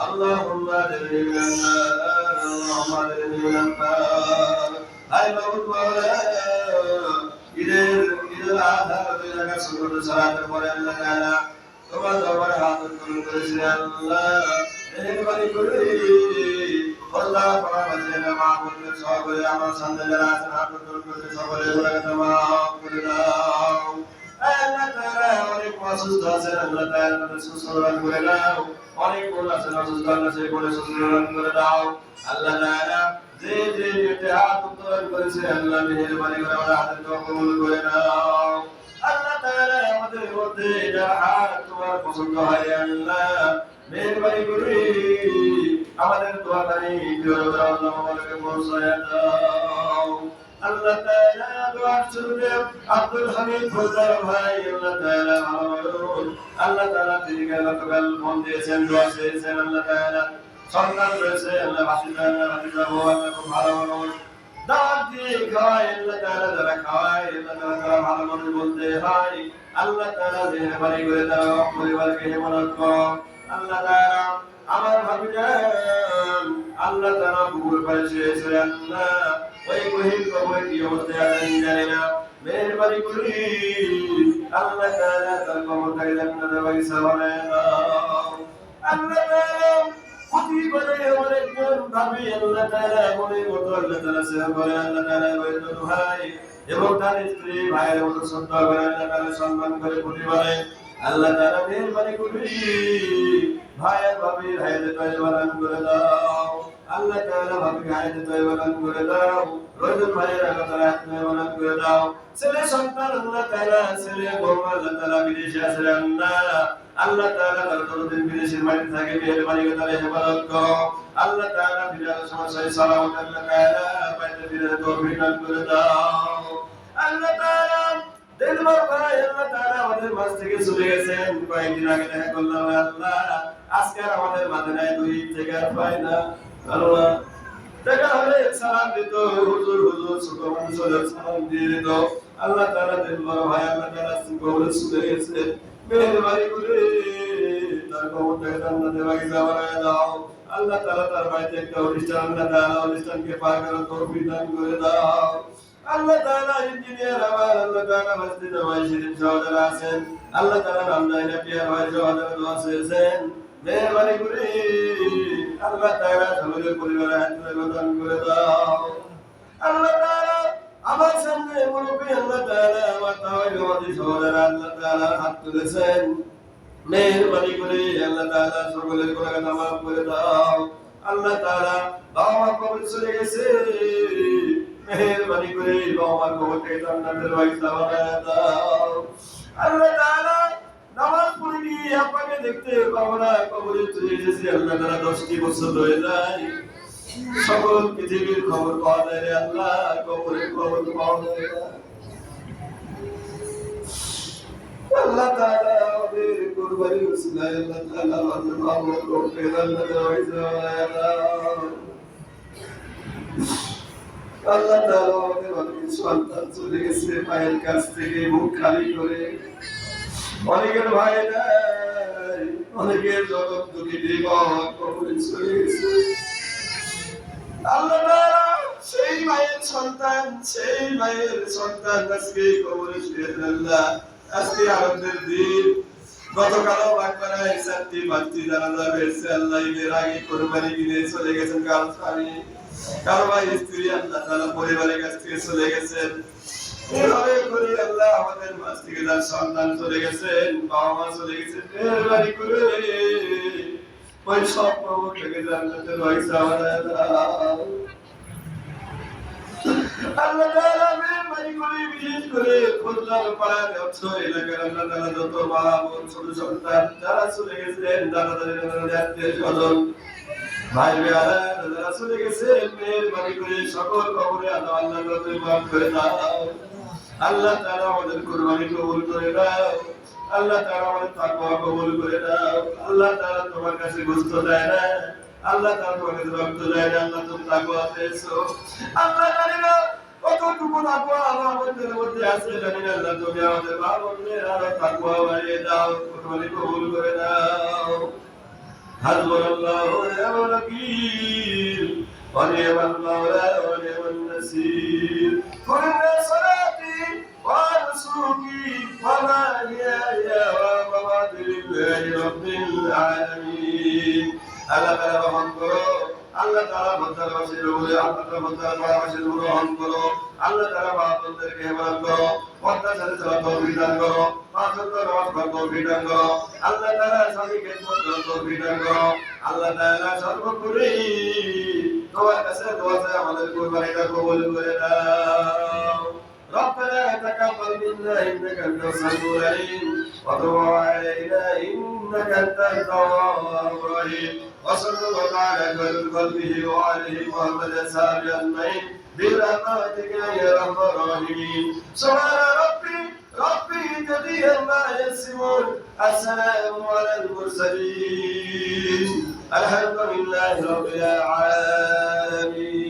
اللهم اجرني من النار اللهم اجرني من النار اي مولانا ঈদের আধার দুই রাকাত সুন্নত সালাতের পরে আল্লাহ তাআলা তোমার দরবারে হাত উত্তোলন করেছিলেন আল্লাহ মেহেরবানি করে আল্লাহ পরামর্শে মাহবুবের সকলে আমার সামনে যারা আছেন হাত উত্তোলন করে সকলে গুনাহগার মাফ করে দাও আল্লাহ তাআলা অনেক অসুস্থ আছেন আল্লাহ তাআলা তাদের সুস্থ করে দাও অনেক কোন আছেন অসুস্থ আল্লাহ সেই কোলে সুস্থ করে দাও আল্লাহ তাআলা যে যে হাত উত্তোলন করেছে আল্লাহ মেহেরবানি করে আমাদের হাতের দোয়া কবুল করে নাও আল্লাহ তাআলা আমাদের মধ্যে যারা হাত তোমার পছন্দ হয় আল্লাহ মেহেরবানি করে আমাদের দোয়া কারি আল্লাহ আমাদেরকে পৌঁছায় দাও আল্লাহ তাআলা দোয়া শুনে আব্দুল হামিদ ফজল ভাই আল্লাহ তাআলা আল্লাহ তাআলা তিনি গতকাল ফোন দিয়েছেন দোয়া চেয়েছেন আল্লাহ তাআলা সন্তান রয়েছে আল্লাহ বাসিদা খুব ভালো মানুষ দাওয়াত দিয়ে খাওয়ায় আল্লাহ তাআলা যারা খাওয়ায় আল্লাহ তাআলা ভালো মানুষ বলতে হয় আল্লাহ তাআলা মেহেরবানি করে দাও পরিবারকে হেফাজত করো আল্লাহ তাআলা আমার ভাবিজান আল্লাহ তাআলা বুকুর পাশে শুয়েছে আল্লাহ ওই গহীন কবরে কি অবস্থায় আছেন জানি না মেহেরবানি করে আল্লাহ তাআলা তার কবরটাকে জান্নাতের বাগিচা বানায় দাও আল্লাহ তাআলা প্রতিবারে অনেকজন ভাবি আল্লাহ তাআলা মনের মতো আল্লাহ তাআলা সেবা করে আল্লাহ তাআলা বৈধ ভাই এবং তার স্ত্রী ভাইয়ের মতো শ্রদ্ধা করে আল্লাহ তাআলা সম্মান করে প্রতিবারে আল্লাহ তাআলা মেহেরবানি করে ভাইয়ের ভাবির হায়াতে তয়বারান করে দাও আল্লাহ তাআলা ভাবির হায়াতে তয়বারান করে দাও রোজন ভাইয়ের আল্লাহ তাআলা হায়াতে তয়বারান করে দাও ছেলে সন্তান আল্লাহ তাআলা ছেলে বউ আল্লাহ তাআলা বিদেশে আছে আল্লাহ তাআলা তার যতদিন বিদেশের বাড়ি থাকে মেহেরবানি করে তার হেফাজত করো আল্লাহ তাআলা বিরাট সমস্যায় সালামত আল্লাহ তাআলা বাইরে বিরাট তৌফিক দান করে দাও আল্লাহ তাআলা দিলবার ভাই আল্লাহ তাআলা আমাদের মাঝ থেকে চলে গেছেন কয়েকদিন আগে দেখা করলাম আল্লাহ আজকে আমাদের মাঝে নাই দুই থেকে আর পাই না আল্লাহ দেখা হলে সালাম দিত হুজুর হুজুর ছোট মানুষ হলে সালাম দিয়ে দিত আল্লাহ তাআলা দিলবার ভাই আল্লাহ তাআলা কবরে চলে গেছে মেহেরবানি করে তার কবরটাকে জান্নাতের বাগিচা বানায় দাও আল্লাহ তাআলা তার বাড়িতে একটা অনুষ্ঠান আল্লাহ তাআলা অনুষ্ঠানকে পার করার তৌফিক দান করে দাও আল্লাহ তাআলা ইঞ্জিনিয়ার আমার আল্লাহ তাআলা মসজিদে ভাই শরীফ সহোদর আছেন আল্লাহ তাআলা রামদাইনা পিয়ার ভাই সহোদর দোয়া চেয়েছেন মেহেরবানি করে আল্লাহ তাআলা সকলের পরিবারে হায়াত দান করে দাও আল্লাহ তাআলা আমার সামনে মুরব্বি আল্লাহ তাআলা আমার তাওয়াইবাদী সহোদর আল্লাহ তাআলা হাত তুলেছেন মেহেরবানি করে আল্লাহ তাআলা সকলের গুনাহ মাফ করে দাও আল্লাহ তাআলা বাবা মা কবরে চলে গেছে মেহেরবানি করে বাবা মা কবরকে জান্নাতের বাগিচা বানায় দাও আল্লাহ তাআলা নামাজ পড়ে গিয়ে আপনাকে দেখতে পাবো না কবরে চলে এসেছি আল্লাহ তাআলা 10টি বছর হয়ে যায় সকল পৃথিবীর খবর পাওয়া যায় রে আল্লাহ কবরের খবর পাওয়া যায় না আল্লাহ তাআলা আমাদের কুরবানি উসিলায় আল্লাহ তাআলা আমাদের মাওলা করতে জান্নাতের বাগিচা বানায় দাও আল্লাহ তাআলা আমাদের অনেক সন্তান চলে গেছে মায়ের কাছ থেকে মুখ খালি করে অনেকের ভাই নাই অনেকের জগৎ দুঃখী বাবা কবরে চলে গেছে আল্লাহ তাআলা সেই মায়ের সন্তান আজকে কবরে শুয়ে আল্লাহ আজকে আনন্দের দিন গতকালও বাগবাড়ায় 4টি 5টি জানাজা হয়েছে আল্লাহ ঈদের আগে কুরবানি কিনে চলে গেছেন কারো স্বামী কারো ভাই স্ত্রী আল্লাহ তাআলা পরিবারের কাছ থেকে চলে গেছেন এভাবে করে আল্লাহ আমাদের মাঝ থেকে যার সন্তান চলে গেছেন বাবা মা চলে গেছেন মেহেরবানি করে ওই সব কবরটাকে জান্নাতের বাগিচা বানায় দাও আল্লাহ তাআলা মেহেরবানি করে বিশেষ করে খুলনার পাড়ার অর্থ এলাকার আল্লাহ তাআলা যত মা বোন ছোট সন্তান যারা চলে গেছেন দাদা আত্মীয়-স্বজন ভাই বেয়ারা যারা চলে গেছেন মেহেরবানি করে সকল কবরে আল্লাহ তাআলা মাফ করে দাও আল্লাহ তাআলা আমাদের কুরবানি কবুল করে দাও আল্লাহ তাআলা আমাদের তাকওয়া কবুল করে দাও আল্লাহ তাআলা তোমার কাছে গোশত দেয় না আল্লাহ তাআলা তোমার কাছে রক্ত দেয় না আল্লাহ তুমি তাকওয়া পেয়েছো আল্লাহ জানি না কতটুকু তাকওয়া আমাদের মধ্যে আছে জানি না আল্লাহ তুমি আমাদের মা বোনদের আরো তাকওয়া বাড়িয়ে দাও তুমি কবুল করে দাও হাসবুনাল্লাহু ওয়া নি'মাল ওয়াকিল ওয়া নি'মাল মাওলা ওয়া নি'মান নাসির কুল্লা সালাতি ওয়া নুসুকি ওয়া মাহইয়ায়া ওয়া মামাতি লিল্লাহি রাব্বিল আলামিন আল্লাহ তাআলা রহম করো আল্লাহ তাআলা বন্দাবাসীর উপরে আল্লাহ তাআলা বন্দাবাসীর উপরে রহম করো আল্লাহ তাআলা বান্দাদেরকে হেফাজত করো অত্যাচারে চলা তৌফিক দান করো মাসুদ রহমত তৌফিক দান করো আল্লাহ তাআলা সবাইকে তৌফিক দান করো আল্লাহ তাআলা সর্বোপরি তোমার কাছে দোয়া চাই আমাদের কুরবানিটা কবুল করে দাও ربنا تقبل منا انك انت السميع العليم وتب علينا انك انت التواب الرحيم وصلى الله على خير قلبه وعليه محمد صلى اجمعين برحمتك يا ارحم الراحمين سبحان ربي جديا ما يسمون السلام على المرسلين الحمد لله رب العالمين